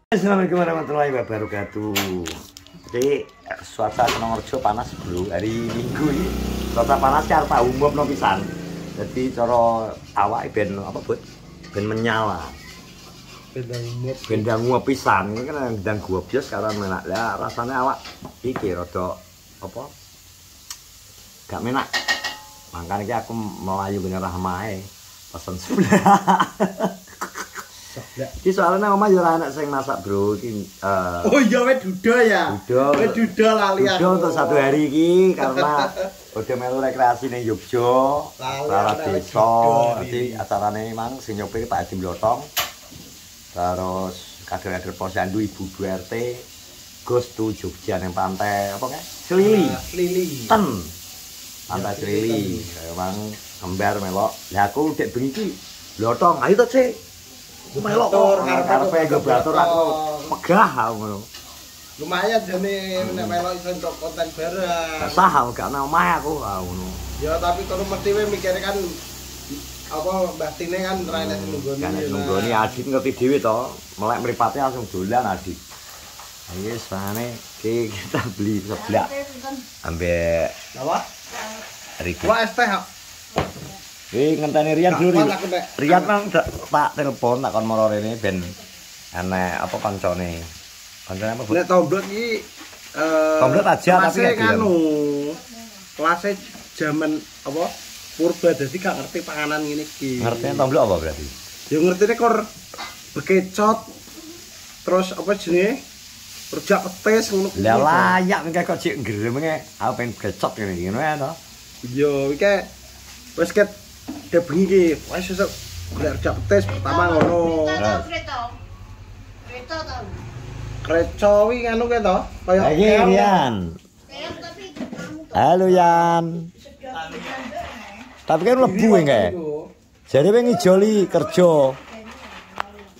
Assalamualaikum warahmatullahi wabarakatuh. Jadi cuaca Senongorjo panas bro. Hari Minggu ini cuaca panas ya tak umum no pisan. Jadi cara awak ben apa bud? Ben menyala. Bendang nguap pisan. Ini kan bendang gua bias sekarang menak. Ya rasanya awak iki rada apa? Gak menak. Makanya aku melayu bener rahmae. Pesen sebelah. Iki soalnya omah yo ora anak sing masak, Bro. Iki oh iya wis duda ya. Wis duda lali aku. Duda untuk satu hari iki karena udah melu rekreasi ning Yogya, acara desa. Dadi acarane mang sing nyope Pak Adi Mlotong. Terus kader-kader Posyandu Ibu 2 RT, Gus tu Jogja ning pantai apa kae? Slili. Ten. Pantai Slili. Emang kembar melok. Lah aku dek bengi iki Mlotong. Ayo to, Cek. Melok karepe go batur aku megah ngono. Lumayan jane nek melok iso entuk konten bareng. Sah gak ana omah aku ngono. Ya tapi kono mesti we mikire kan apa Mbah Tine kan ra enek nunggoni. Kan nunggoni Adit ngerti dhewe to. Melek mripate langsung dolan Adit. Iki sane kita beli seblak. Ambek apa? Riku. Wah es teh. Ngenteni Rian dulu. Rian nang tak telepon tak kon moro rene ben enek apa kancane. Kancane apa, Bu? Nek tomblok iki tomblok aja tapi gak anu. Kelasé jaman apa? Purba dadi gak ngerti panganan ngene iki. Ngerti tomblok apa berarti? Ya ngertine kor bekecot. Terus apa jenenge? Rujak petis ngono kuwi. Lah layak engke kok cek gremenge aku pengen bekecot ngene iki ngono ya to. Iya, iki wis ket de bengi iki wis sesuk golek rujak petis pertama ngono. Kreco to. Kreco wi nganu ke to? Kaya iki Rian. Halo Yan. Tapi kan lebu engke. Jadi pengen ngijoli kerja.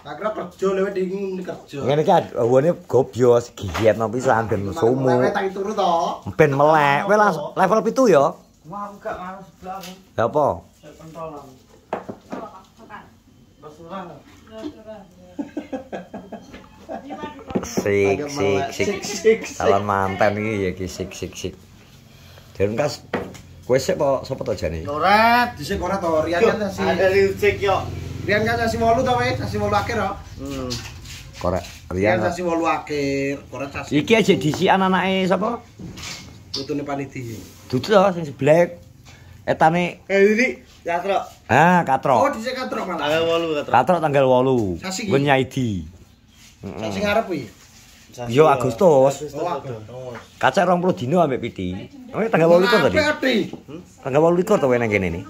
Tak kira kerja lewat dingin kerja. Ngene iki awane gobyos gigietno pisan ben sumu. Tak turu to. Ben melek. Kowe level 7 ya? Wah, aku gak ngarep sebelah aku. Lah apa? Pentolan. Basuran. Sik. Calon manten iki ya sik. Den kas kowe sik apa sapa to jane? Loret, dhisik ora to, Rian kan sasi. Ada licik yo. Rian kan sasi 8 to wis, sasi 8 akhir to. Korek Rian Rian. sasi 8 akhir, korek sasi. Iki aja disikan anake sapa? Putune paniti. Dudu to sing sebelah etane Ini Katro. Katro. Oh, dhisik katrok malah. Tanggal 8 Katro. Katro tanggal 8. Sasi iki? Nggon nyaidi. Sasi ngarep kuwi. Yo Agustus. Oh, Agustus. Kacak 20 dino ambek piti. Oh, tanggal 28 tadi. Tanggal 28 to nang kene iki.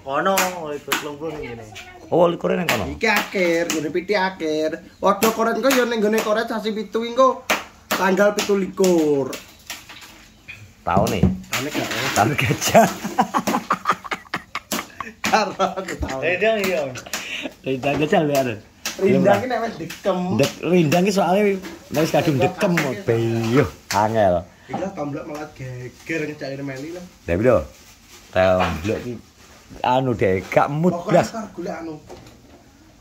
Ono ikut lungguh ngene. Oh, 28 nang kono. Iki akhir, ngene piti akhir. Waduh koren kok yo ning gone koret sasi 7 engko tanggal 17. Tahun nih. Ane gak Tahun gajah. karo aku tau. Redang iya. Rindang gajah lho ada. Rindang iki nek wis dekem. Rindang iki soalnya wis kadung dekem beyo angel. Iki lah tomblok malah geger ngecakne meli lah. Lah piro? Tomblok iki anu deh gak mood blas. Pokoknya golek anu.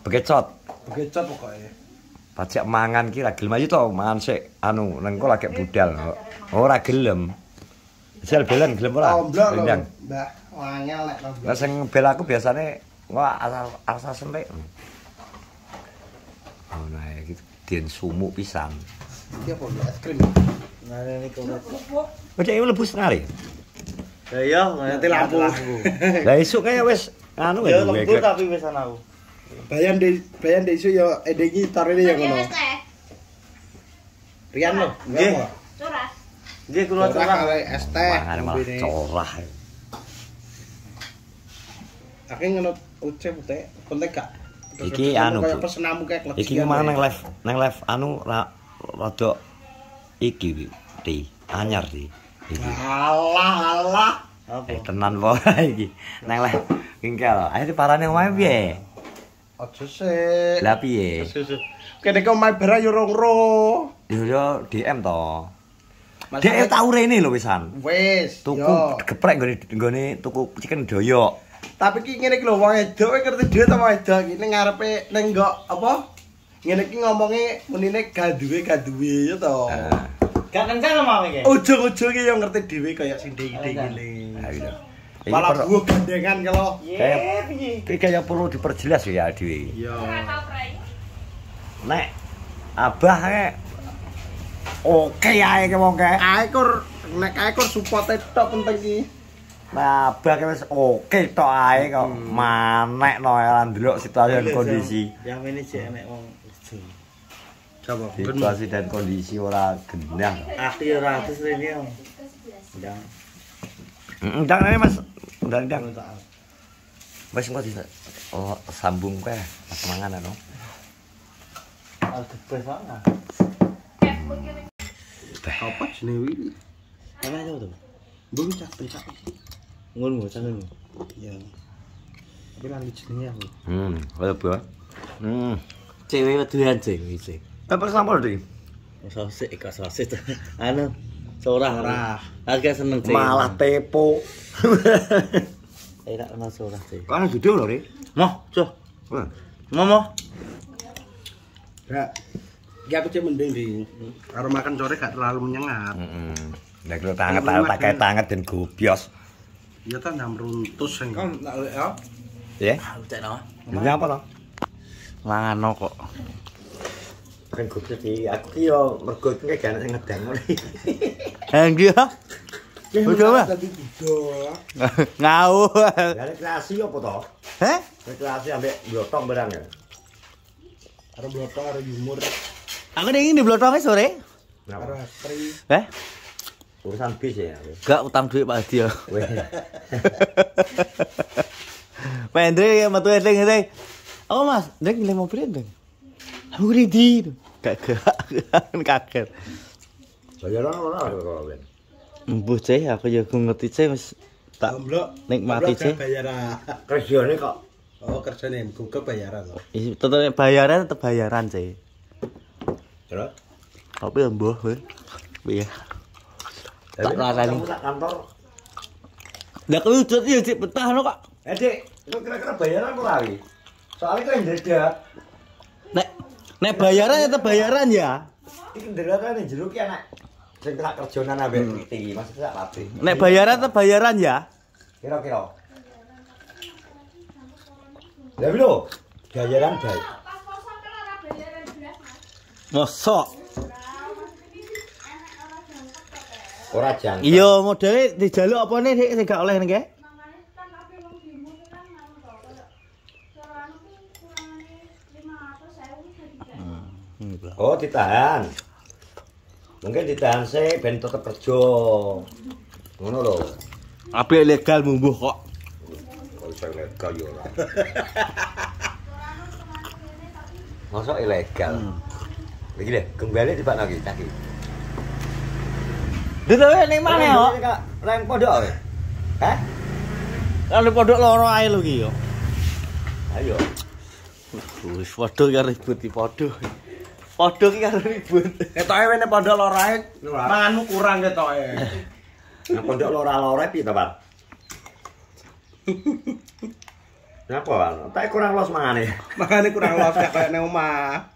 Bekecot. Bekecot pokoknya. Pajak mangan ki ra gelem ayo to mangan sik anu nang kok lagi budal. Ora gelem. Sel belen gelem ora? Tomblok lho, Rindang. Mbak. Wangel nek tomblok. Lah sing bel aku biasane wah asal sempek. Oh nah iki den sumuk pisan. Iki apa es krim? Nah ini kono. Kok iki mlebu senare? Ya iya, Nanti lampu. Lah esuk kaya wis anu Ya duwe lembur tapi wis ana aku. Bayan de isu ya edengi tarene ya ngono. Rian lho, Nggih. Curah. Nggih kula Curah curah. kali es teh. Mangan malah corah. Aku ngono ucap teh, kontek gak. Iki anu, kaya Bu. pesenamu kayak klub. Iki mana nang live anu rada iki di anyar di. Iki. Alah. Apa? Tenan po iki. Nang live engkel. Ayo parane omahe piye? Aja sik. Lah piye? Susu. Kene kok omahe bara yo rong-ro. Yo DM to. Mas Dek tau rene lho wisan. Wis, Tuku yo. geprek nggone tuku chicken doyok. Tapi ki ngene iki lho wong edok ngerti dhewe ta wong edok iki ning ngarepe ning nggo apa? ngene iki ngomongnya menine gak duwe ya to. Gak kencang mau iki. Ujung-ujung iki yo ngerti dhewe kaya sing dhewe ngene. Ha iya. Malah buah gandengan kalau. Iki kaya perlu diperjelas ya dhewe. Iya. Nek abah oke ae ke wong kae. Nek ae support tok penting iki. Nah, abah wis oke tok ae kok manek no ndelok situasi dan kondisi. Yang ini sih enek wong Coba Situasi dan kondisi ora gendang. aku ya ratus rene yo. Ndang. Ndang ae Mas. Ndang. Wis engko sambung kae pas mangan no. Algebra sana. apa jenenge iki? Apa itu tuh? Mbung cak becak. Ngono ngono. Ya. Tapi lali jenenge aku. Kaya apa? Cewek wedoan cewek. Apa sampur iki? Sosis iku sosis. Anu sorah. Agak seneng cewek. Malah tepo. Enak ana sorah cewek. Kan duduk lho, Ri. Moh, coh. Momo. Ya. Ya aku cek mending di karo makan sore gak terlalu menyengat. Nek lu tangan pakai tangan dan gobios. Iya ta nyam runtus sing. Kan ya. Ya. Aku cek no. Ini apa to? Mangano kok. Kan gobios iki aku ki yo mergo iki gak ana sing ngedang ngene. Enggi ya. Udah mah. Ngau. Ya rekreasi apa to? Heh? Rekreasi ambek blotong barang ya. Karo blotong karo humor. Aku ingin di blotongnya sore. Karo astri. Urusan bis ya. Gak utang duit Pak Hadi ya. Pak Hendri ya metu Hendri. Oh Mas, Hendri nilai mobil Hendri. Aku ready. Gak kaget. Bayaran ora kok. Mbuh ceh aku ya ngerti ceh wis tak nikmati ceh. Bayaran. Kerjane kok. Oh, kerjane Google bayaran loh. Tetep bayaran ceh. Terus? Tapi ya mbuh weh. Piye? Tak larani. Kantor. Lah kuwi ujut ya Dik betah no kok. Dik, lu kira-kira bayaran ora iki? Soalnya kan ndedak. Nek bayaran ya bayaran ya. Iki ndedak kan jero ki anak sing tak kerjonan ambek iki, maksud sak pabrik. Nek bayaran ya. Kira-kira. Lah lho, bayaran bae. Mosok. Ora jangka. Iya, modele dijaluk apane Dik sing gak oleh nengke? Oh, ditahan. Mungkin ditahan sih ben tetep kerja. Ngono lho. Apik legal mumbuh kok. Kok iso legal yo ora. Masa ilegal. Iki lho, kembali tiba lagi tadi. Ditewe ning maneh kok? Reng pondok kowe. Hah? Kan pondok loro ae lho iki yo. Ayo. Wis padha karo ribut iki padha. Padha iki karo ribut. Ketoke wene pondok loro ae. Manganmu kurang ketoke. Nah, pondok lora-lora piye to, Pak? Napa, Pak? Tak kurang los mangane. Makane kurang los kaya nang omah.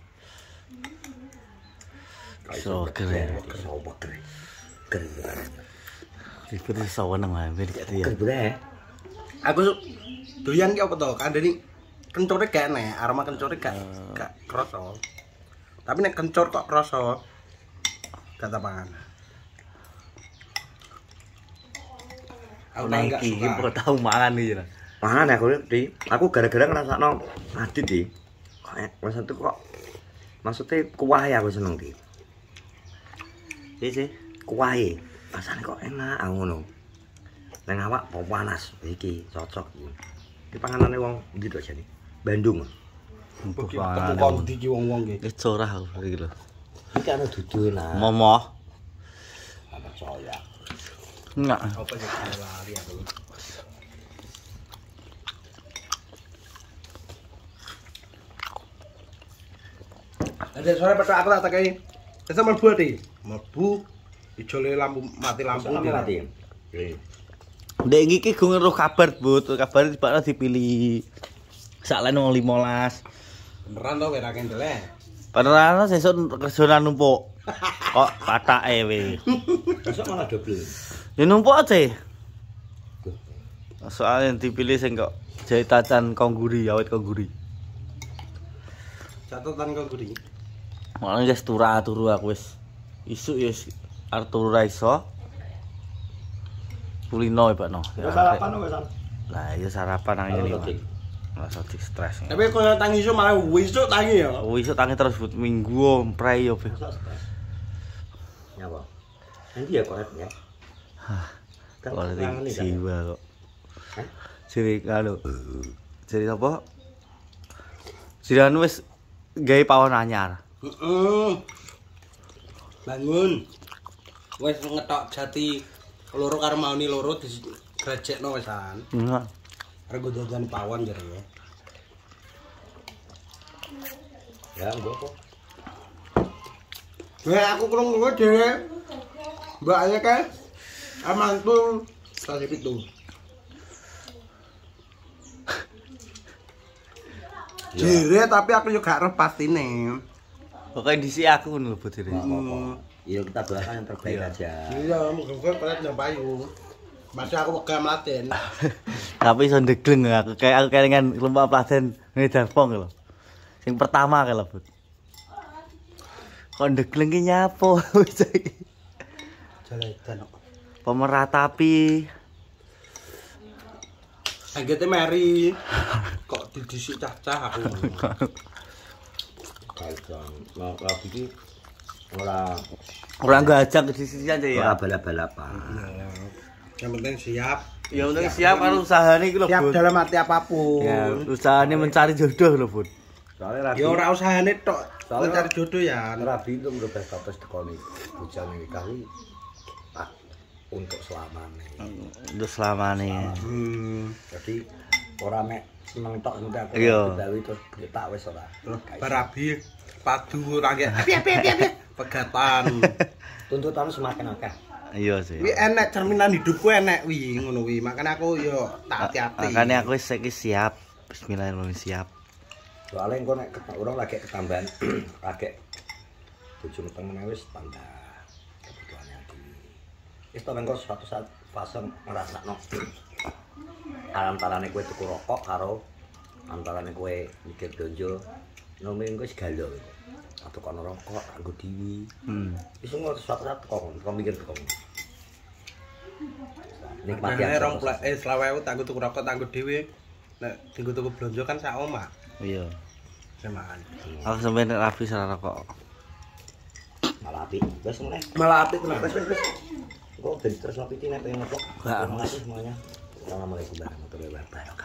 So keren. Ribut iki saweneng wae ben gak dia. Keren. Aku doyan ki apa to? Kandani kencore gak enek, aroma kencore gak kroso. Tapi nek kencur kok kroso. Gak tapangan. Aku Nek iki kok tau mangan iki. Mangan aku Di. Aku gara-gara ngrasakno Adit Di. Kok maksudku kok maksudnya kuah ya aku seneng Di. Sih. Kuahe. Rasane kok enak ngono. Nang awak panas iki cocok iki. Iki panganane wong ndi tok jane? Bandung. Kok ndi ki wong-wong ki. Wis corah aku iki lho. Iki ana dudu enak. Momo. Apa soya. Enggak. Apa sih lali aku. Ada sore petok aku tak takai. Bisa mlebu di. Mlebu ijole lampu mati lampu mati. Ndek iki gue ngeruh kabar, Bud. Kabar tibakno dipilih. Sak lain wong 15. Beneran to ora kendele. Padahal sesuk kerjaan numpuk. Kok patake we. Besok malah double. Ya numpuk aja. Soalnya yang dipilih sing kok jahitan kongguri, awet kongguri. Catatan kongguri. Malah wis turu aku wis. Isuk ya arep turu ra iso. Kulino ya, Pak no. Sarapan wis. Lah ya sarapan nang ngene. Rasa stres. Tapi kalau tangi iso malah wisuk tangi ya. Wisuk tangi terus minggu prei yo. Ya, Pak. Nanti ya korek ya. Kalau jiwa kok. Jadi kalau jadi apa? Jadi wis gawe pawon anyar. Bangun. Wis ngetok jati loro karo mauni loro digrejekno wisan. Heeh. Rego jajan pawon jare ya. Ya, mbok kok. Aku krungu dhewe. Mbak aja kan amantul kali itu. Jere tapi aku juga gak roh pastine. Pokoknya disi aku ngono lho bodire. Ya kita doakan yang terbaik aja. Iya, muga-muga kalian yang payu. Masih aku wegah mlaten. Tapi iso ndegleng aku kayak kelingan lomba platen ngene Darpong lho. Sing pertama kae lho, Bud. Kok ndegleng ki nyapo wis iki. Jaledan kok. Pemeratapi. Anggete meri. Kok didisik cah-cah aku. Kalong, mau lagi iki ora gajak di sisi aja ya. ora balap-balapan. Yang penting siap. Ya penting siap karo usahane iki lho, Siap Bud. dalam hati apapun. Ya, usahane mencari jodoh lho, Bud. Soale Ya ora usahane tok. Mencari jodoh ya. Rabi itu merubah status tekoni bujang nikah kuwi untuk selamanya. Untuk selamane. Jadi ora mek seneng tok entek aku Iya. digawe terus tak wis ora. Barabi padu ora piye. Pegatan. Tuntutan semakin akeh. Iya sih. Wi enek cerminan hidupku enek wi ngono wi. Makane aku yo tak hati-hati. Makane aku wis saiki siap. Bismillahirrahmanirrahim siap. Soale engko nek urung lagi ketambahan lagi bojo meteng wis tambah kebutuhannya dhewe. Wis to engko suatu saat fase ngrasakno antarane kowe tuku rokok karo antarane kowe mikir donjo nome engko wis galo. Atau kono rokok anggo dhewe. Wis ngono suatu saat kok mikir kok. Nikmati Nek 20.000 tak tuku rokok tak dhewe. Nek dienggo tuku blonjo kan sak omah. Iya. Semaan. Aku sampe nek rapi sarana rokok. malah apik. Wis mulai. Malah apik tenan. Wis. Kok ben terus ngopi nek pengen ngopo. Enggak. Terima kasih semuanya. Assalamualaikum warahmatullahi wabarakatuh.